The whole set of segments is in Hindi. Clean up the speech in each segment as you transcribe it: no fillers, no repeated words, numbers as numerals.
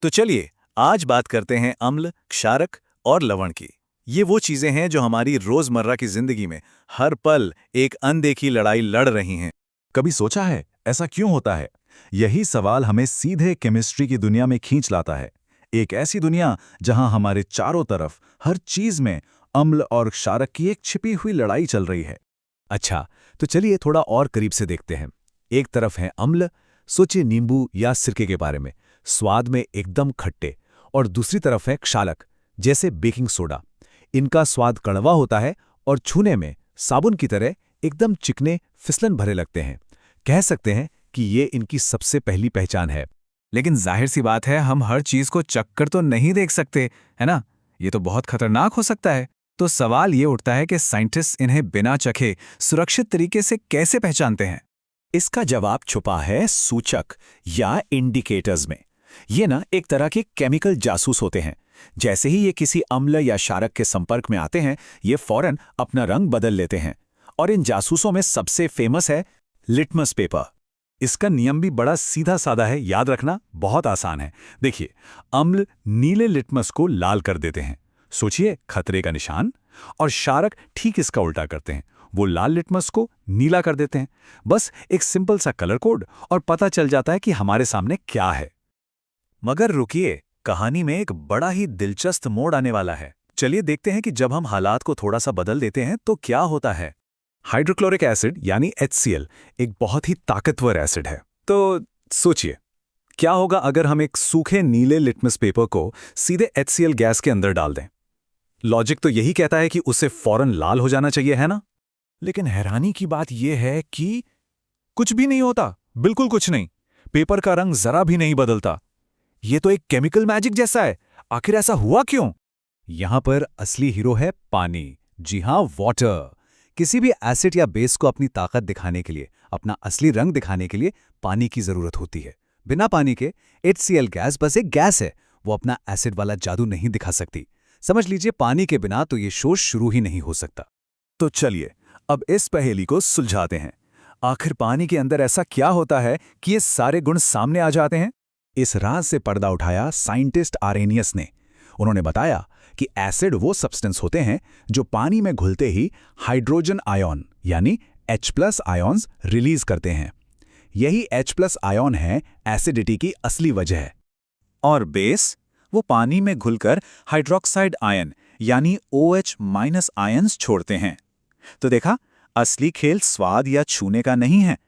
तो चलिए आज बात करते हैं अम्ल, क्षारक और लवण की। ये वो चीजें हैं जो हमारी रोजमर्रा की जिंदगी में हर पल एक अनदेखी लड़ाई लड़ रही हैं। कभी सोचा है ऐसा क्यों होता है? यही सवाल हमें सीधे केमिस्ट्री की दुनिया में खींच लाता है। एक ऐसी दुनिया जहां हमारे चारों तरफ हर चीज में अम्ल और क्षारक की एक छिपी हुई लड़ाई चल रही है। अच्छा, तो चलिए थोड़ा और करीब से देखते हैं। एक तरफ है अम्ल, सोचिए नींबू या सिरके के बारे में, स्वाद में एकदम खट्टे। और दूसरी तरफ है क्षारक, जैसे बेकिंग सोडा। इनका स्वाद कड़वा होता है और छूने में साबुन की तरह एकदम चिकने, फिसलन भरे लगते हैं। कह सकते हैं कि ये इनकी सबसे पहली पहचान है। लेकिन जाहिर सी बात है, हम हर चीज को चखकर तो नहीं देख सकते, है ना? ये तो बहुत खतरनाक हो सकता है। तो सवाल ये उठता है कि साइंटिस्ट इन्हें बिना चखे सुरक्षित तरीके से कैसे पहचानते हैं? इसका जवाब छुपा है सूचक या इंडिकेटर्स में। ये ना एक तरह के केमिकल जासूस होते हैं। जैसे ही ये किसी अम्ल या क्षारक के संपर्क में आते हैं, ये फौरन अपना रंग बदल लेते हैं। और इन जासूसों में सबसे फेमस है लिटमस पेपर। इसका नियम भी बड़ा सीधा साधा है, याद रखना बहुत आसान है। देखिए, अम्ल नीले लिटमस को लाल कर देते हैं, सोचिए खतरे का निशान। और क्षारक ठीक इसका उल्टा करते हैं, वो लाल लिटमस को नीला कर देते हैं। बस एक सिंपल सा कलर कोड और पता चल जाता है कि हमारे सामने क्या है। मगर रुकिए, कहानी में एक बड़ा ही दिलचस्प मोड़ आने वाला है। चलिए देखते हैं कि जब हम हालात को थोड़ा सा बदल देते हैं तो क्या होता है। हाइड्रोक्लोरिक एसिड यानी HCl एक बहुत ही ताकतवर एसिड है। तो सोचिए, क्या होगा अगर हम एक सूखे नीले लिटमस पेपर को सीधे HCl गैस के अंदर डाल दें? लॉजिक तो यही कहता है कि उसे फौरन लाल हो जाना चाहिए, है ना? लेकिन हैरानी की बात यह है कि कुछ भी नहीं होता, बिल्कुल कुछ नहीं। पेपर का रंग जरा भी नहीं बदलता। ये तो एक केमिकल मैजिक जैसा है। आखिर ऐसा हुआ क्यों? यहां पर असली हीरो है पानी। जी हां, वाटर। किसी भी एसिड या बेस को अपनी ताकत दिखाने के लिए, अपना असली रंग दिखाने के लिए पानी की जरूरत होती है। बिना पानी के HCl गैस बस एक गैस है, वो अपना एसिड वाला जादू नहीं दिखा सकती। समझ लीजिए, पानी के बिना तो ये शो शुरू ही नहीं हो सकता। तो चलिए अब इस पहेली को सुलझाते हैं। आखिर पानी के अंदर ऐसा क्या होता है कि ये सारे गुण सामने आ जाते हैं? इस राज से पर्दा उठाया साइंटिस्ट आरेनियस ने। उन्होंने बताया कि एसिड वो सब्सटेंस होते हैं जो पानी में घुलते ही हाइड्रोजन आयन यानी H+ आयन्स रिलीज करते हैं। यही H+ आयन है एसिडिटी की असली वजह। और बेस, वो पानी में घुलकर हाइड्रोक्साइड आयन यानी OH- आयन्स छोड़ते हैं। तो देखा, असली खेल स्वाद या छूने का नहीं है।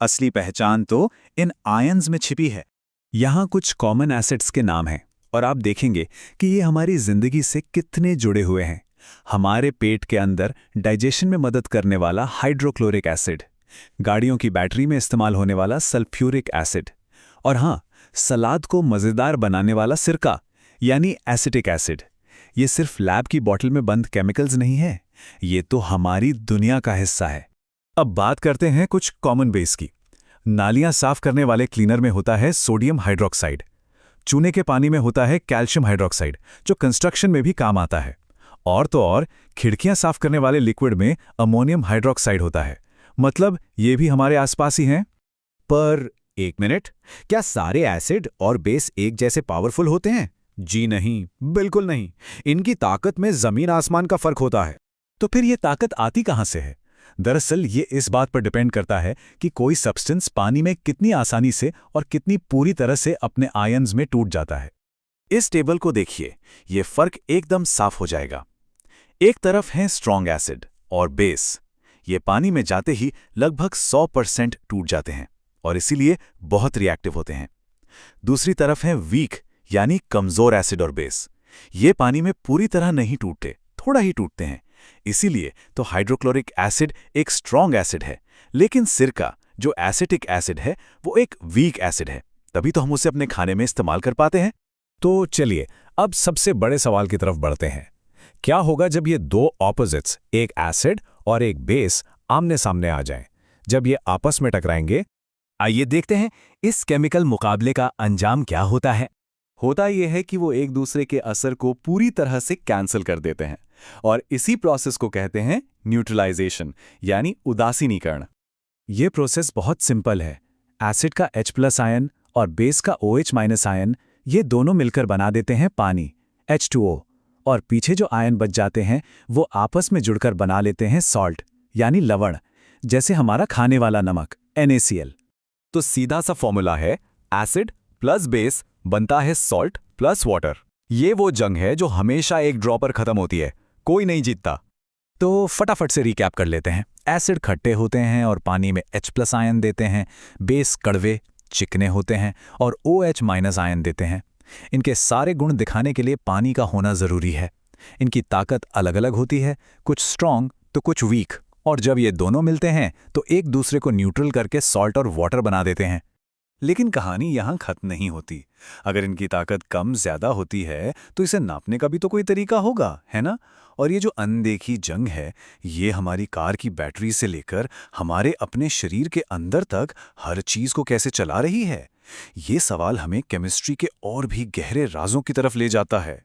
असली पहचान तो इन आयन्स में छिपी है। यहाँ कुछ कॉमन एसिड्स के नाम हैं और आप देखेंगे कि ये हमारी जिंदगी से कितने जुड़े हुए हैं। हमारे पेट के अंदर डाइजेशन में मदद करने वाला हाइड्रोक्लोरिक एसिड, गाड़ियों की बैटरी में इस्तेमाल होने वाला सल्फ्यूरिक एसिड, और हाँ, सलाद को मज़ेदार बनाने वाला सिरका यानी एसिटिक एसिड। ये सिर्फ लैब की बोतल में बंद केमिकल्स नहीं है, ये तो हमारी दुनिया का हिस्सा है। अब बात करते हैं कुछ कॉमन बेस की। नालियां साफ करने वाले क्लीनर में होता है सोडियम हाइड्रोक्साइड। चूने के पानी में होता है कैल्शियम हाइड्रोक्साइड, जो कंस्ट्रक्शन में भी काम आता है। और तो और खिड़कियां साफ करने वाले लिक्विड में अमोनियम हाइड्रोक्साइड होता है। मतलब ये भी हमारे आसपास ही हैं। पर एक मिनट, क्या सारे एसिड और बेस एक जैसे पावरफुल होते हैं? जी नहीं, बिल्कुल नहीं। इनकी ताकत में जमीन आसमान का फर्क होता है। तो फिर ये ताकत आती कहां से है? दरअसल ये इस बात पर डिपेंड करता है कि कोई सब्सटेंस पानी में कितनी आसानी से और कितनी पूरी तरह से अपने आयन्स में टूट जाता है। इस टेबल को देखिए, ये फर्क एकदम साफ हो जाएगा। एक तरफ है स्ट्रॉन्ग एसिड और बेस। ये पानी में जाते ही लगभग 100% टूट जाते हैं और इसीलिए बहुत रिएक्टिव होते हैं। दूसरी तरफ है वीक यानी कमजोर एसिड और बेस। ये पानी में पूरी तरह नहीं टूटते, थोड़ा ही टूटते हैं। इसीलिए तो हाइड्रोक्लोरिक एसिड एक स्ट्रॉन्ग एसिड है, लेकिन सिरका जो एसिटिक एसिड है वो एक वीक एसिड है। तभी तो हम उसे अपने खाने में इस्तेमाल कर पाते हैं। तो चलिए अब सबसे बड़े सवाल की तरफ बढ़ते हैं। क्या होगा जब ये दो ऑपोजिट्स, एक एसिड और एक बेस, आमने सामने आ जाएं? जब ये आपस में टकराएंगे, आइए देखते हैं इस केमिकल मुकाबले का अंजाम क्या होता है। होता यह है कि वो एक दूसरे के असर को पूरी तरह से कैंसिल कर देते हैं और इसी प्रोसेस को कहते हैं न्यूट्रलाइजेशन यानी उदासीनीकरण। ये प्रोसेस बहुत सिंपल है। एसिड का H+ आयन और बेस का OH- आयन ये दोनों मिलकर बना देते हैं पानी H2O, और पीछे जो आयन बच जाते हैं वो आपस में जुड़कर बना लेते हैं सॉल्ट यानी लवण, जैसे हमारा खाने वाला नमक NaCl। तो सीधा सा फॉर्मूला है एसिड प्लस बेस बनता है सॉल्ट प्लस वाटर। ये वो जंग है जो हमेशा एक ड्रॉ पर खत्म होती है, कोई नहीं जीतता। तो फटाफट से रिकैप कर लेते हैं। एसिड खट्टे होते हैं और पानी में H+ आयन देते हैं, बेस कड़वे चिकने होते हैं और OH- आयन देते हैं। इनके सारे गुण दिखाने के लिए पानी का होना ज़रूरी है। इनकी ताकत अलग अलग होती है, कुछ स्ट्रॉन्ग तो कुछ वीक, और जब ये दोनों मिलते हैं तो एक दूसरे को न्यूट्रल करके सॉल्ट और वाटर बना देते हैं। लेकिन कहानी यहाँ खत्म नहीं होती। अगर इनकी ताकत कम ज़्यादा होती है तो इसे नापने का भी तो कोई तरीका होगा, है ना? और ये जो अनदेखी जंग है, ये हमारी कार की बैटरी से लेकर हमारे अपने शरीर के अंदर तक हर चीज़ को कैसे चला रही है, ये सवाल हमें केमिस्ट्री के और भी गहरे राजों की तरफ ले जाता है।